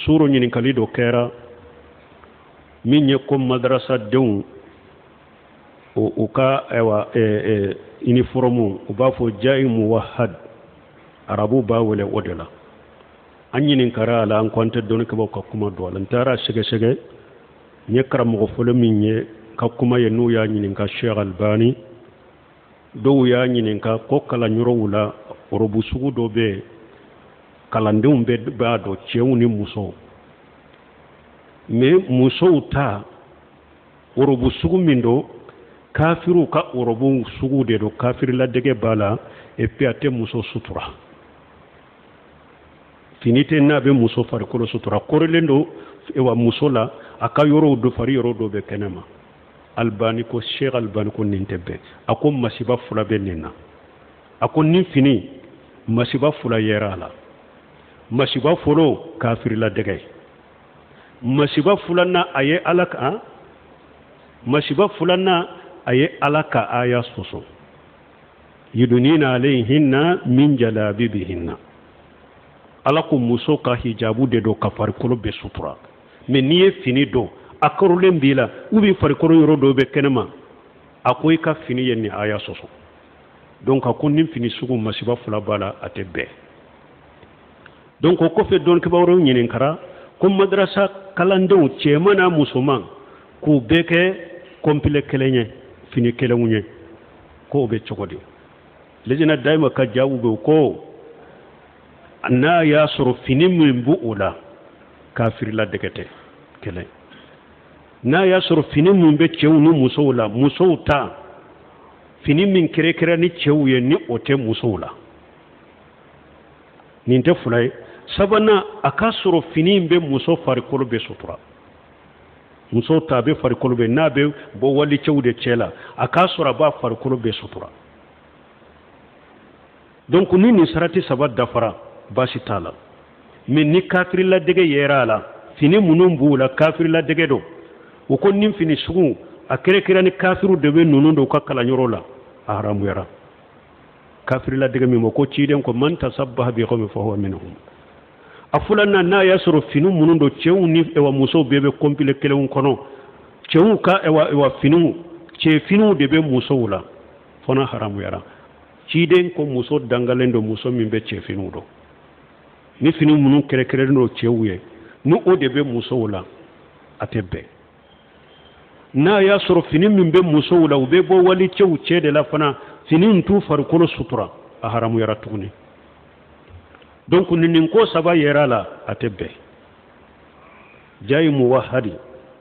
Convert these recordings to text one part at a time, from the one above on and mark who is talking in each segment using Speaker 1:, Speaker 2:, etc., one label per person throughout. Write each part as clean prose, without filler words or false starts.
Speaker 1: suro ɲininkali dɔ kɛra min ye ko madrasa denw u ka uniforme u b'a fɔ jayi muwahad arabu b'a wele o de la an ɲininkara a la an ko an tɛ dɔnnikɛbaw ka kuma dɔn a la n taara sɛgɛsɛgɛ n ye karamɔgɔ fɔlɔ min ye ka kuma ye n'u y'a ɲininka Sheikh Albani dɔw y'a ɲininka ko kalanyɔrɔw la orobu sugu dɔ bɛ yen kalandenw b'a dɔn cɛw ni musow mais musow ta orobu sugu min don kafiru ka orobu sugu de don kafiri ladege b'a la et puis a tɛ muso sutura fini tɛ n'a bɛ muso farikolo sutura kɔrɔlen don muso la a ka yɔrɔw do fari yɔrɔ dɔ bɛ kɛnɛma Albani ko Sheikh Albani ko nin tɛ bɛn a ko masiba fula bɛ nin na a ko nin fini masiba fula yɛrɛ a la masiba fɔlɔ kafiri ladege masiba filanan a ye Ala ka masiba filanan a ye Ala ka aya sɔsɔ yudunina alayhinna min jalabibihinna Ala ko muso ka hijabu de do ka farikolo bɛ sutura mais n'i ye fini don a kɔrɔlen b'i la ou bien farikolo yɔrɔ dɔ bɛ kɛnɛma a ko i ka fini ye nin aya sɔsɔ donc a ko nin fini sugu masiba fila b'a la a tɛ bɛn donc o kɔfɛ dɔnnikɛbaw wɛrɛw ɲininkara ko madrasa kalandenw cɛman n'a musoman k'u bɛɛ kɛ complet kelen ye fini kelenw ye ko o bɛ cogo di lejina daima ka jaabu bɛ ko n'a y'a sɔrɔ fini min b'o o la kafiri ladege tɛ kelen n'a y'a sɔrɔ fini min bɛ cɛw ni musow la musow ta fini min kɛrɛkɛrɛ ni cɛw ye ni o tɛ musow la nin tɛ fila ye sabanan a ka sɔrɔ fini in bɛ muso farikolo bɛ sutura muso ta a bɛ farikolo bɛ n'a bɛ bɔ wali cɛw de cɛ la a ka sɔrɔ a b'a farikolo bɛ sutura donc ni nin sarati saba dafara baasi t'a la mais ni kafiri ladege yɛrɛ a la fini minnu b'u la kafiri ladege don o ko nin fini sugu a kɛrɛkɛrɛ ni kafiru de bɛ ninnu don u ka kalanyɔrɔ la a haramuyara kafiri ladege min ma ko ciden ko man tasabbaha bi qawmin fahuwa minhum a filanan n'a y'a sɔrɔ fini minnu don cɛw ni musow bɛɛ bɛ complet kelenw kɔnɔ cɛw ka finiw cɛfiniw de bɛ musow la fana haramuyara ciden ko muso dangalen don muso min bɛ cɛfiniw don ni fini minnu kɛrɛkɛrɛlen don cɛw ye ni o de bɛ musow la a tɛ bɛn n'a y'a sɔrɔ fini min bɛ musow la u bɛ bɔ wali cɛw cɛ de la fana fini in t'u farikolo sutura a haramuyara tuguni donc nin ko saba yɛrɛ la a tɛ bɛn jayi muwahadi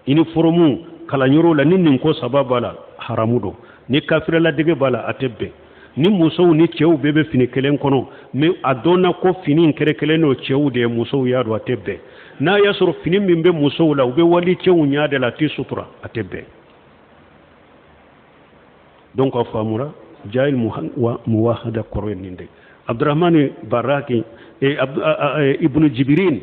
Speaker 1: uniforme kalanyɔrɔ la ni nin ko saba b'a la haramu don ni kafiri ladege b'a la a tɛ bɛn ni musow ni cɛw bɛɛ bɛ fini kelen kɔnɔ mais a dɔnna ko fini in kɛrɛkɛlen don cɛw de ye musow y'a dɔn a tɛ bɛn n'a y'a sɔrɔ fini min bɛ musow la u bɛ wali cɛw ɲa de la a tɛ sutura a tɛ bɛn donc a faamura jayi muwahada kɔrɔ ye nin de Abdurrahman Baraki Ibn Jibirin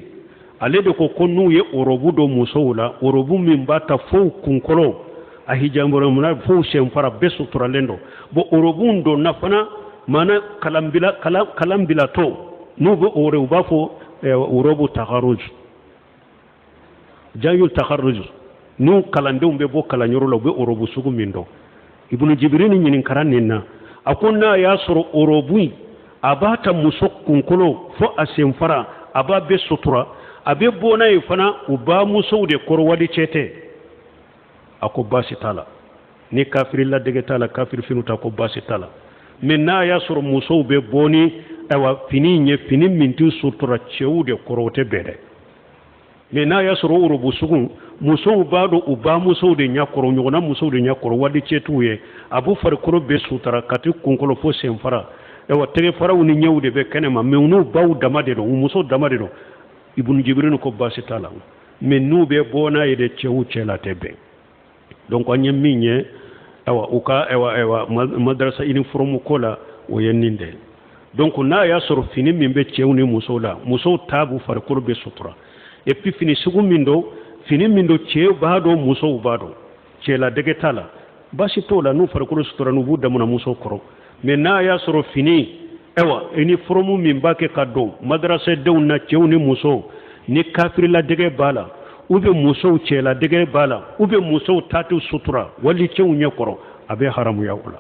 Speaker 1: ale de ko n'u ye orobu do musow la orobu min b'a ta fo kunkolo a hijabɔra mun na fo senfara bɛɛ suturalen don bon orobu do na fana mana kalan bilatɔ n'u bɛ ore u b'a fɔ orobu taharuj jayul taharuj n'u kalandenw bɛ bɔ kalanyɔrɔ la u bɛ orobu sugu min dɔn Ibn Jibirin ɲininkara nin na a ko n'a y'a sɔrɔ orobu a b'a ta muso kunkolo fo a senfara a b'a bɛɛ sutura a bɛ bɔ n'a ye fana u ba musow de kɔrɔ wali cɛ tɛ a ko baasi t'a la ni kafiri ladege t'a la kafiri finiw ta ko baasi t'a la mais n'a y'a sɔrɔ musow bɛ bɔ ni fini in ye fini min tɛ sutura cɛw de kɔrɔ o tɛ bɛn dɛ mais n'a y'a sɔrɔ orobu sugu musow b'a dɔn u ba musow de ɲɛ kɔrɔ ɲɔgɔnna musow de ɲɛ kɔrɔ wali cɛ t'u ye a b'u farikolo bɛɛ sutura ka ti kunkolo fo senfara tɛgɛ faraw ni ɲɛw de bɛ kɛnɛma mais n'u baw dama de don u musow dama de don Ibn Jibirin ko baasi t'a la mais n'u bɛ bɔ n'a ye de cɛw cɛ la tɛ bɛn donc an ye min ye u ka madrasa uniforme ko la o ye nin de donc n'a y'a sɔrɔ fini min bɛ cɛw ni musow la musow ta b'u farikolo bɛ sutura et puis fini sugu min don cɛw b'a dɔn musow b'a dɔn cɛladege t'a la baasi t'o la n'u farikolo sutura n'u b'u damana musow kɔrɔ mais n'a y'a sɔrɔ fini uniforme min b'a kɛ ka don madrasadenw na cɛw ni musow ni kafirila dege bala ube musow cɛla dege bala ube musow tatu sutura wali cɛw ɲɛ kɔrɔ a bɛ haramuya o la